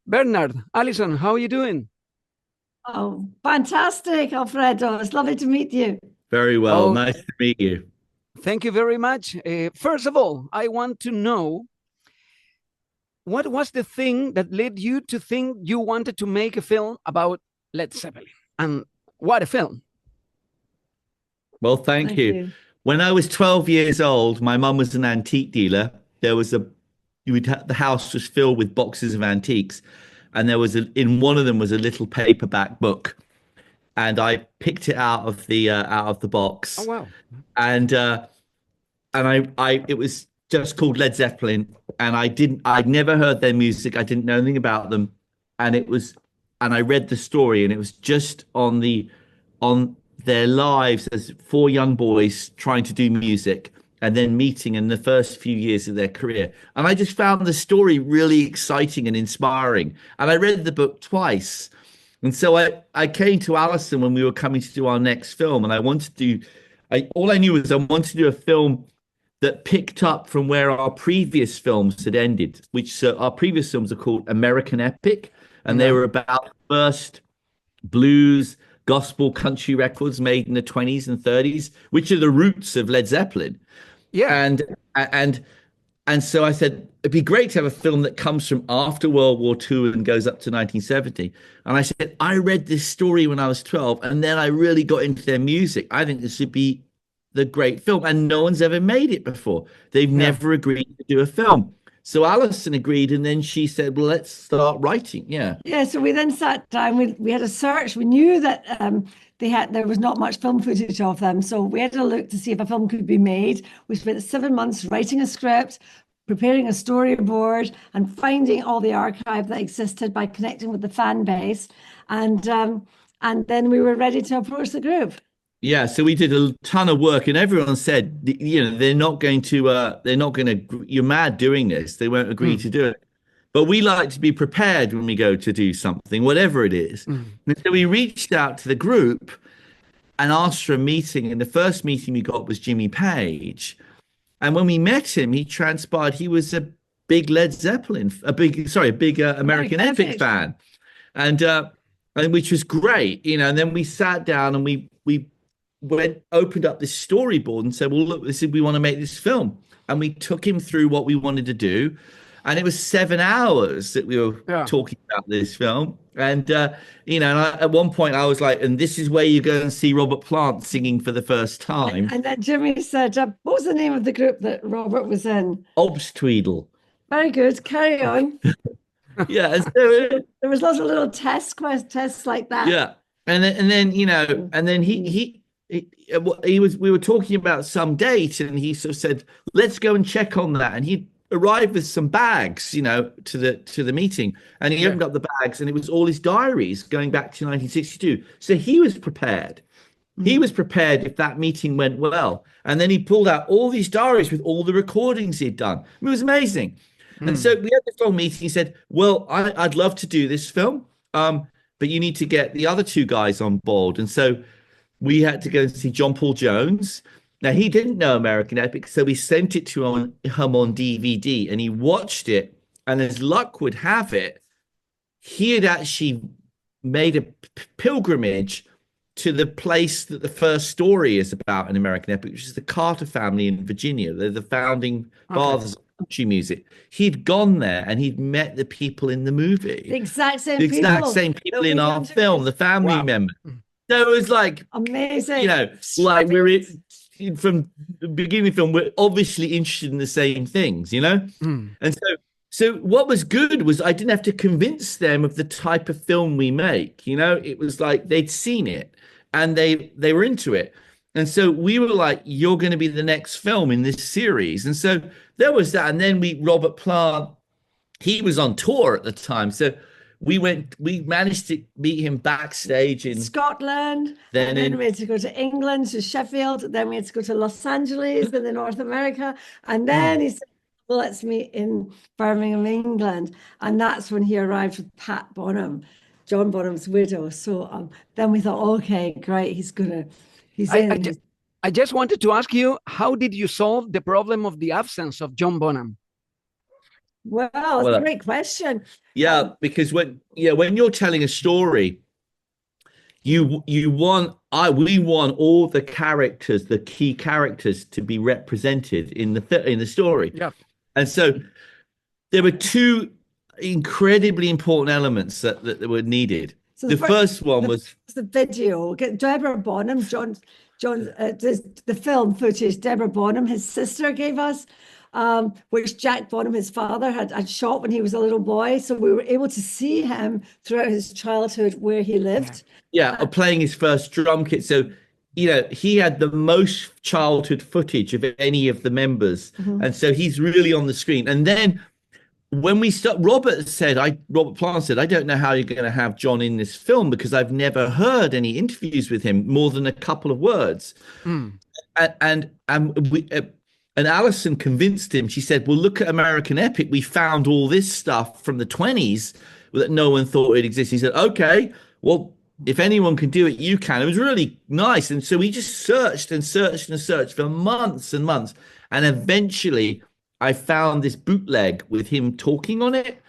Bernard, Alison, how are you doing? Oh, fantastic, Alfredo. It's lovely to meet you. Very well. Oh, Nice to meet you. thank you very much. First of all, I want to know what was the thing that led you to think you wanted to make a film about Led Zeppelin? And what a film. Well, thank Thank you. you. When I was 12 years old, my mum was an antique dealer. There was a you would the house was filled with boxes of antiques, and there was in one of them was a little paperback book, and I picked it out of the Oh, box, wow. and I it was just called Led Zeppelin, and I'd never heard their music. I didn't know anything about them, and I read the story, and it was just on their lives as four young boys trying to do music and then meeting in the first few years of their career. And I just found the story really exciting and inspiring. And I read the book twice. And so I came to Alison when we were coming to do our next film, and I wanted to do, all I knew was I wanted to do a film that picked up from where our previous films had ended, which our previous films are called American Epic, and they Yeah. were about first blues, gospel, country records made in the 20s and 30s, which are the roots of Led Zeppelin. Yeah. And and and so I said it'd be great to have a film that comes from after World War II and goes up to 1970. And I said I read this story when I was 12, and then I really got into their music. I think this would be the great film, and no one's ever made it before. They've Yeah. never agreed to do a film. So Alison agreed, and then she said, "Well, let's start writing." Yeah. Yeah, so we then sat down. We had a search. We knew that there was not much film footage of them, so we had a look to see if a film could be made. We spent 7 months writing a script, preparing a storyboard, and finding all the archive that existed by connecting with the fan base, and then we were ready to approach the group. Yeah, so we did a ton of work, and everyone said, they're not going to, you're mad doing this. They won't agree to do it. But we like to be prepared when we go to do something, whatever it is. And so we reached out to the group and asked for a meeting. And the first meeting we got was Jimmy Page. And when we met him, he transpired he was a big Led Zeppelin, a big American Epic fan, and which was great, And then we sat down and we opened up this storyboard and said, well, look, we want to make this film. And we took him through what we wanted to do. And it was 7 hours that we were talking about this film. And, at one point I was like, and this is where you go and see Robert Plant singing for the first time. And then Jimmy said, what was the name of the group that Robert was in? Obstweedle. Very good. Carry on. Yeah. And so, There was lots of little tests like that. yeah. And then we were talking about some date, and he sort of said, let's go and check on that. And he arrived with some bags, to the meeting, and he opened up the bags, and it was all his diaries going back to 1962. So he was prepared. He was prepared if that meeting went well. And then he pulled out all these diaries with all the recordings he'd done. It was amazing. And so we had this long meeting. He said, well, I'd love to do this film, but you need to get the other two guys on board. And so we had to go and see John Paul Jones. Now, he didn't know American Epic, so we sent it to him on DVD, and he watched it. And as luck would have it, he had actually made a pilgrimage to the place that the first story is about in American Epic, which is the Carter family in Virginia. They're the founding fathers of country music. He'd gone there, and he'd met the people in the movie. The exact same The people. exact same people in our film, the family members. So it was like, amazing. Like from the beginning of the film, we're obviously interested in the same things, And so what was good was I didn't have to convince them of the type of film we make. It was like they'd seen it and they were into it. And so we were like, you're going to be the next film in this series. And so there was that. And then Robert Plant, he was on tour at the time. So we managed to meet him backstage in Scotland. Then we had to go to England, to Sheffield. Then we had to go to Los Angeles in the North America. And then he said, well, let's meet in Birmingham, England. And that's when he arrived with Pat Bonham, John Bonham's widow. So then we thought, okay, great, he's in. I just wanted to ask you, how did you solve the problem of the absence of John Bonham? Well, it's Well, a great question. yeah, because when you're telling a story, we want all the characters, the key characters, to be represented in the story. Yeah. And so there were two incredibly important elements that were needed. So the first one was the video. Deborah Bonham, the film footage Deborah Bonham, his sister, gave us, which Jack Bonham, his father, had shot when he was a little boy. So we were able to see him throughout his childhood where he lived. Yeah, playing his first drum kit. So, he had the most childhood footage of any of the members. And so he's really on the screen. And then when we start, Robert Plant said, I don't know how you're going to have John in this film because I've never heard any interviews with him more than a couple of words. And Alison convinced him. She said, well, look at American Epic. We found all this stuff from the 20s that no one thought it existed. He said, okay, well, if anyone can do it, you can. It was really nice. And so we just searched and searched and searched for months and months. And eventually I found this bootleg with him talking on it.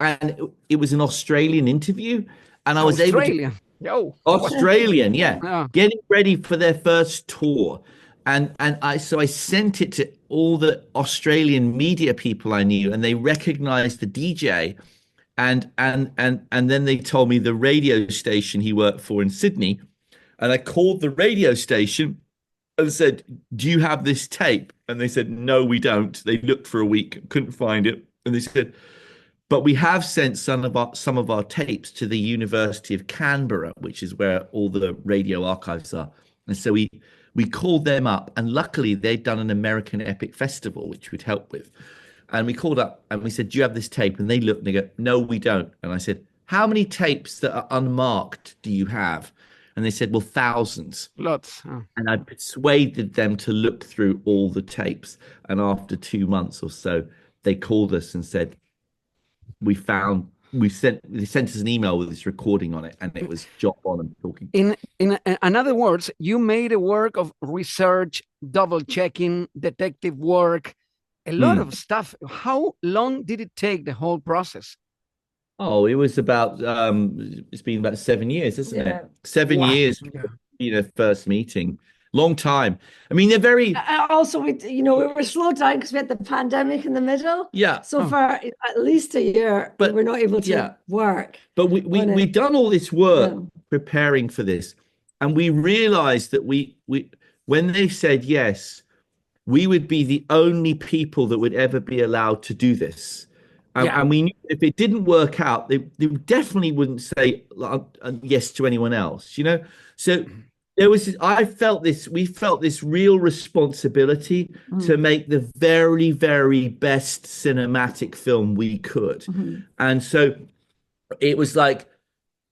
And it was an Australian interview. And I was Australian, yeah. Getting ready for their first tour. And I sent it to all the Australian media people I knew, and they recognized the DJ. And then they told me the radio station he worked for in Sydney. And I called the radio station and said, do you have this tape? And they said, no, we don't. They looked for a week, couldn't find it. And they said, but we have sent some of our tapes to the University of Canberra, which is where all the radio archives are. And so we called them up, and luckily they'd done an American Epic Festival, which we'd help with. And we called up and we said, do you have this tape? And they looked and they go, no, we don't. And I said, how many tapes that are unmarked do you have? And they said, well, thousands. Lots. Oh. And I persuaded them to look through all the tapes. And after 2 months or so, they called us and said, they sent us an email with this recording on it. And it was John Bonham talking. In other words, you made a work of research, double checking, detective work, a lot of stuff. How long did it take, the whole process? Oh, it was about, it's been about 7 years, isn't it? 7 years, first meeting. Long time. I mean, they're very... Also, we were slowed down because we had the pandemic in the middle. Yeah. So for at least a year, we were not able to work. But we'd done all this work preparing for this. And we realized that when they said yes, we would be the only people that would ever be allowed to do this. And we knew if it didn't work out, they definitely wouldn't say yes to anyone else, So we felt this real responsibility to make the very, very best cinematic film we could. And so it was like,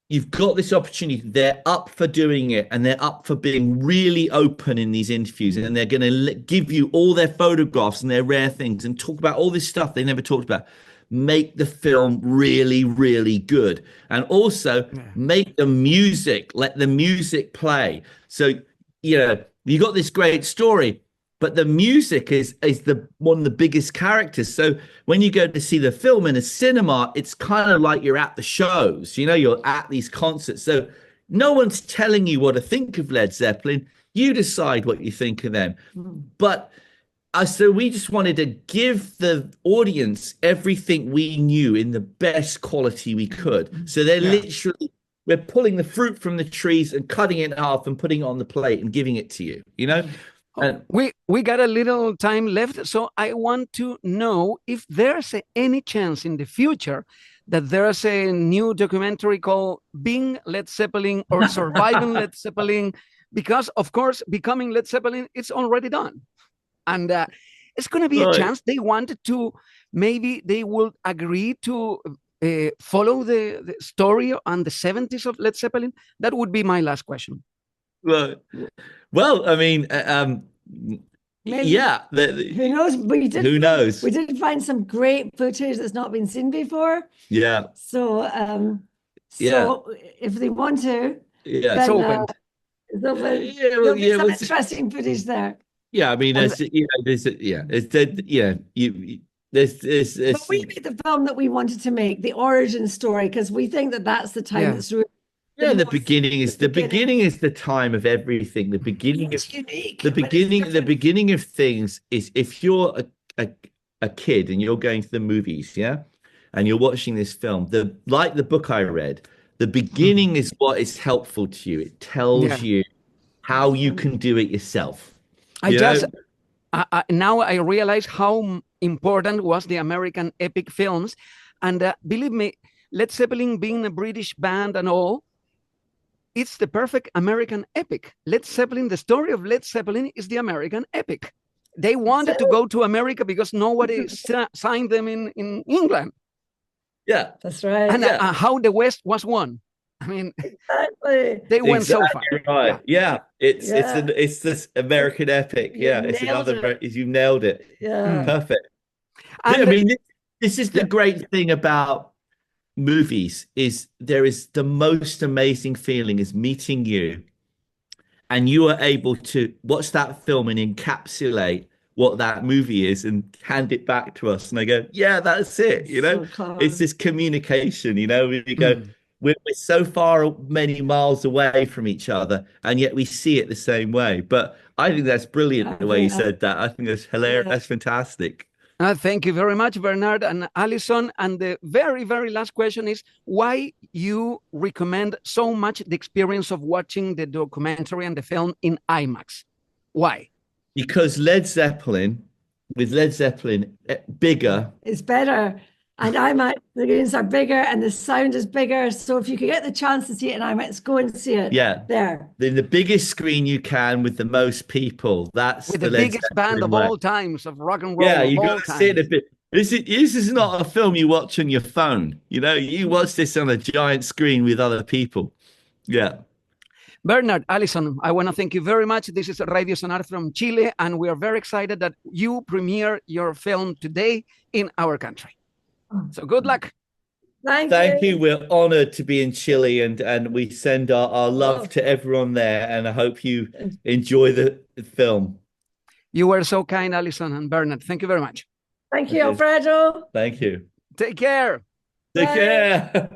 you've got this opportunity. They're up for doing it, and they're up for being really open in these interviews, and they're going to give you all their photographs and their rare things and talk about all this stuff they never talked about. Make the film really, really good, and also make the music. Let the music play. So you got this great story, but the music is one of the biggest characters. So when you go to see the film in a cinema, it's kind of like you're at the shows, you're at these concerts. So no one's telling you what to think of Led Zeppelin. You decide what you think of them. But so we just wanted to give the audience everything we knew in the best quality we could. So they're literally, we're pulling the fruit from the trees and cutting it in half and putting it on the plate and giving it to you, And we got a little time left, so I want to know if there's any chance in the future that there's a new documentary called Being Led Zeppelin or Surviving Led Zeppelin, because of course becoming Led Zeppelin, it's already done, and it's going to be a chance. They wanted to, maybe they will agree to follow the story on the 70s of Led Zeppelin. That would be my last question. Well, I mean, Maybe. Who knows? Who knows? We did find some great footage that's not been seen before. Yeah. So, if they want to, it's open. There'll be some interesting footage there. Yeah, I mean, But we made the film that we wanted to make, the origin story, because we think that that's the time that's really the beginning is the time of everything. The beginning is unique. The beginning of things is if you're a kid and you're going to the movies, and you're watching this film, like the book I read, the beginning is what is helpful to you. It tells you how you can do it yourself. Now I realize how important was the American epic films, and believe me, Led Zeppelin being a British band and all, it's the perfect American epic. Led Zeppelin, the story of Led Zeppelin is the American epic. They wanted to go to America because nobody signed them in England. Yeah, that's right. And how the West was won. I mean, exactly. They went so far. Right. Yeah. It's this American epic. You nailed it. Yeah. Perfect. And I mean, this is the great thing about movies is there is the most amazing feeling is meeting you, and you are able to watch that film and encapsulate what that movie is and hand it back to us. And I go, yeah, that's it. It's this communication, we go, we're so far many miles away from each other, and yet we see it the same way. But I think that's brilliant the way you said that. I think that's hilarious. That's fantastic. Thank you very much, Bernard and Alison. And the very, very last question is why you recommend so much the experience of watching the documentary and the film in IMAX. Why? Because Led Zeppelin, bigger. It's better. And IMAX, the screens are bigger and the sound is bigger. So if you could get the chance to see it in IMAX, go and see it. Yeah. There. The biggest screen you can with the most people. That's with the biggest band of all times of rock and roll. Yeah, you got to see it a bit. This is not a film you watch on your phone. You watch this on a giant screen with other people. Yeah. Bernard, Alison, I want to thank you very much. This is Radio Sonar from Chile, and we are very excited that you premiere your film today in our country. So good luck. Thank you. We're honored to be in Chile, and we send our love to everyone there, and I hope you enjoy the film. You were so kind, Alison and Bernard. Thank you very much. Thank you, Alfredo. Thank you. Take care. Take care.